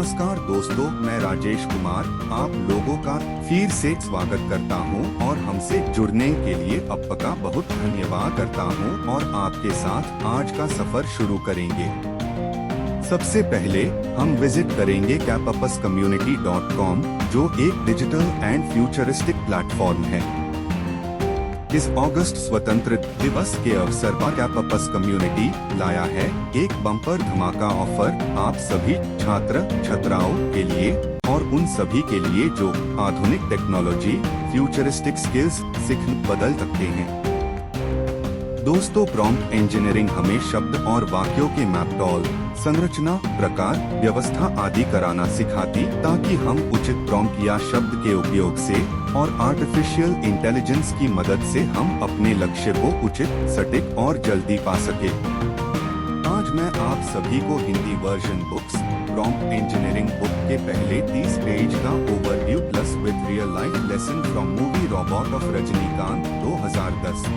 नमस्कार दोस्तों, मैं राजेश कुमार आप लोगों का फिर से स्वागत करता हूं और हमसे जुड़ने के लिए आपका बहुत धन्यवाद करता हूं और आपके साथ आज का सफर शुरू करेंगे। सबसे पहले हम विजिट करेंगे capapascommunity.com, जो एक डिजिटल एंड फ्यूचरिस्टिक प्लेटफॉर्म है। इस अगस्त स्वतंत्र दिवस के अवसर पर कैपपस कम्युनिटी लाया है एक बम्पर धमाका ऑफर आप सभी छात्र छात्राओं के लिए और उन सभी के लिए जो आधुनिक टेक्नोलॉजी फ्यूचरिस्टिक स्किल्स सीख बदल सकते हैं। दोस्तों, प्रॉम्प्ट इंजीनियरिंग हमें शब्द और वाक्यों के मैपटॉल संरचना, प्रकार, व्यवस्था आदि कराना सिखाती ताकि हम उचित प्रॉम्प्ट या शब्द के उपयोग से और आर्टिफिशियल इंटेलिजेंस की मदद से हम अपने लक्ष्य को उचित, सटीक और जल्दी पा सके। आज मैं आप सभी को Hindi version books prompt engineering book के पहले 30 पेज का overview plus with real life lesson from movie robot of Rajinikanth 2010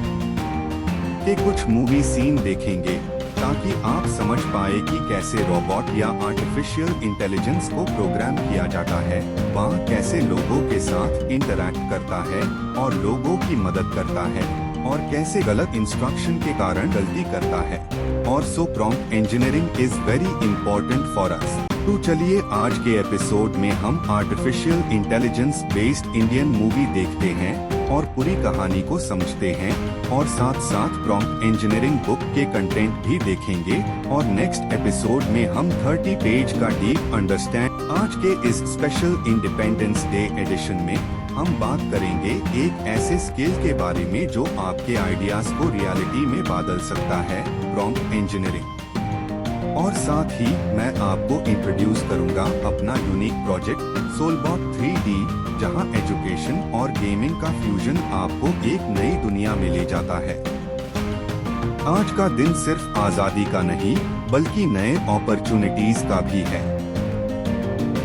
के कुछ मूवी सीन देखेंगे ताकि आप समझ पाए कि कैसे रोबोट या आर्टिफिशियल इंटेलिजेंस को प्रोग्राम किया जाता है, वह कैसे लोगों के साथ इंटरैक्ट करता है और लोगों की मदद करता है और कैसे गलत इंस्ट्रक्शन के कारण गलती करता है। और so prompt engineering is very important for us. तो चलिए आज के एपिसोड में हम artificial intelligence based Indian movie देखते हैं और पूरी कहानी को समझते हैं और साथ साथ प्रॉम्प्ट इंजीनियरिंग बुक के कंटेंट भी देखेंगे और नेक्स्ट एपिसोड में हम 30 पेज का डीप अंडरस्टैंड। आज के इस स्पेशल इंडिपेंडेंस डे एडिशन में हम बात करेंगे एक ऐसे स्किल के बारे में जो आपके आइडियाज को रियलिटी में बदल सकता है, प्रॉम्प्ट इंजीनियरिंग। और साथ ही मैं आपको इंट्रोड्यूस करूंगा अपना यूनिक प्रोजेक्ट Soulbot3D, जहां एजुकेशन और गेमिंग का फ्यूजन आपको एक नई दुनिया में ले जाता है। आज का दिन सिर्फ आजादी का नहीं बल्कि नए अपॉर्चुनिटीज का भी है।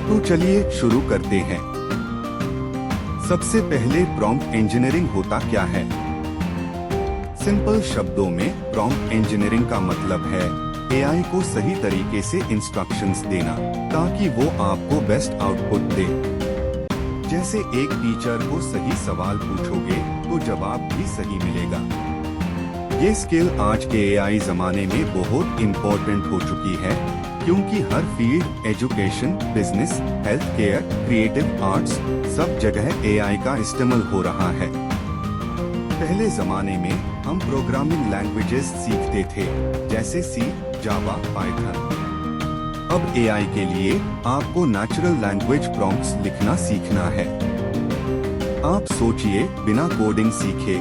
तो चलिए शुरू करते हैं। सबसे पहले प्रॉम्प्ट इंजीनियरिंग होता क्या है? सिंपल शब्दों में प्रॉम्प्ट इंजीनियरिंग का मतलब है एआई को सही तरीके से इंस्ट्रक्शंस देना ताकि वो आपको बेस्ट आउटपुट दे। जैसे एक टीचर को सही सवाल पूछोगे तो जवाब भी सही मिलेगा। ये स्किल आज के एआई जमाने में बहुत इम्पोर्टेंट हो चुकी है क्योंकि हर field, education, business, health care, creative arts सब जगह एआई का इस्तेमाल हो रहा है। पहले जमाने में हम प्रोग्रामिंग लैंग्वेजेस सीखते थे जैसे सी, जावा, पाइथन। अब एआई के लिए आपको नेचुरल लैंग्वेज प्रॉम्प्ट्स लिखना सीखना है। आप सोचिए, बिना कोडिंग सीखे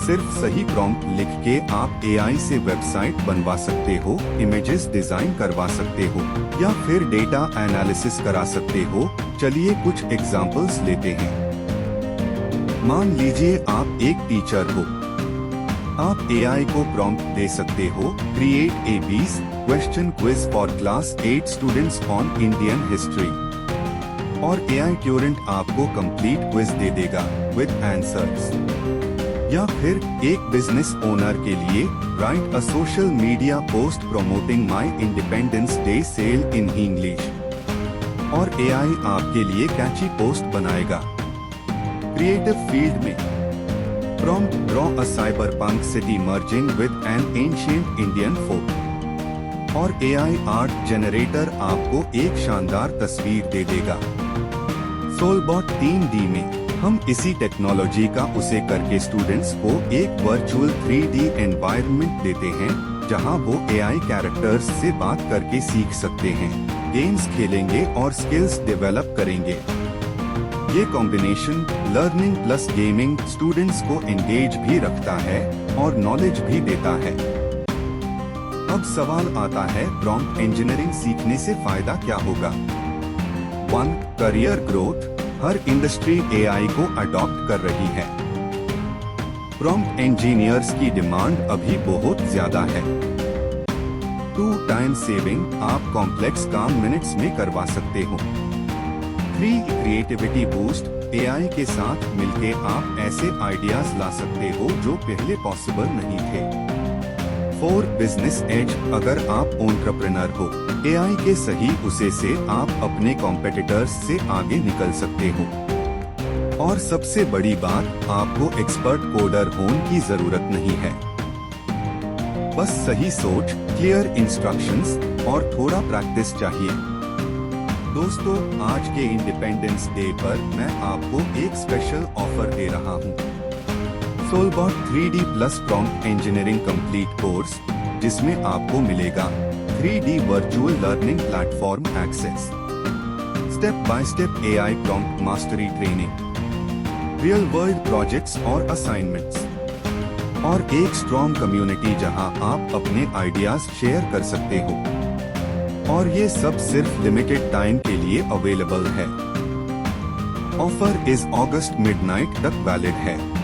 सिर्फ सही प्रॉम्प्ट लिख के आप एआई से वेबसाइट बनवा सकते हो, इमेजेस डिजाइन करवा सकते हो या फिर डेटा एनालिसिस करा सकते हो। चलिए कुछ एग्जांपल्स लेते हैं। मान लीजिए आप एक टीचर हो। आप एआई को प्रॉम्प्ट दे सकते हो, create a 20 question quiz for class 8 students on Indian history, और एआई ट्यूरेंट आपको कंप्लीट क्विज दे देगा विद आंसर्स। या फिर एक बिजनेस ओनर के लिए write a social media post promoting my Independence Day sale in English, और एआई आपके लिए कैची पोस्ट बनाएगा। क्रिएटिव फील्ड में prompt draw a cyberpunk city merging with an ancient Indian folk, और एआई आर्ट जनरेटर आपको एक शानदार तस्वीर दे देगा। Soulbot3D में हम इसी टेक्नोलॉजी का उसे करके स्टूडेंट्स को एक वर्चुअल 3D एनवायरनमेंट देते हैं जहां वो एआई कैरेक्टर्स से बात करके सीख सकते हैं, गेम्स खेलेंगे और स्किल्स डेवलप करेंगे। ये combination learning plus gaming students को एंगेज भी रखता है और नॉलेज भी देता है। अब सवाल आता है, प्रॉम्प्ट इंजीनियरिंग सीखने से फायदा क्या होगा? 1. Career growth. हर इंडस्ट्री एआई को अडॉप्ट कर रही है। प्रॉम्प्ट इंजीनियर्स की डिमांड अभी बहुत ज्यादा है। 2. Time saving. आप कॉम्प्लेक्स काम मिनट्स में करवा सकते हो। 3. Creativity boost. एआई के साथ मिलके आप ऐसे आइडियाज ला सकते हो जो पहले पॉसिबल नहीं थे। 4 बिजनेस एज, अगर आप एंटरप्रेन्योर हो, एआई के सही उसे से आप अपने कॉम्पिटिटर्स से आगे निकल सकते हो। और सबसे बड़ी बात, आपको एक्सपर्ट कोडर होने की जरूरत नहीं है। बस सही सोच, क्लियर इंस्ट्रक्शंस और थोड़ा प्रैक्टिस चाहिए। दोस्तों, आज के इंडिपेंडेंस डे पर मैं आपको एक स्पेशल ऑफर दे रहा हूँ। Soulbot3D plus prompt engineering complete course, जिसमें आपको मिलेगा 3D virtual learning platform access, step by step AI prompt mastery training, real world projects और असाइनमेंट्स, और एक स्ट्रॉन्ग कम्युनिटी जहां आप अपने आइडियाज शेयर कर सकते हो। और ये सब सिर्फ लिमिटेड टाइम के लिए अवेलेबल है। ऑफर इस अगस्त मिडनाइट तक वैलिड है।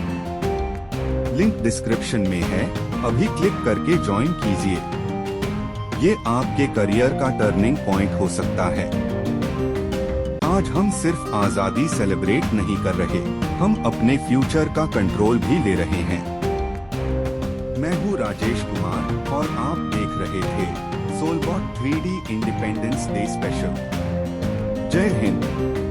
लिंक डिस्क्रिप्शन में है, अभी क्लिक करके ज्वाइन कीजिए। ये आपके करियर का टर्निंग पॉइंट हो सकता है। आज हम सिर्फ आजादी सेलिब्रेट नहीं कर रहे, हम अपने फ्यूचर का कंट्रोल भी ले रहे हैं। मैं हूँ राजेश कुमार और आप देख रहे थे Soulbot3D इंडिपेंडेंस डे स्पेशल। जय हिंद।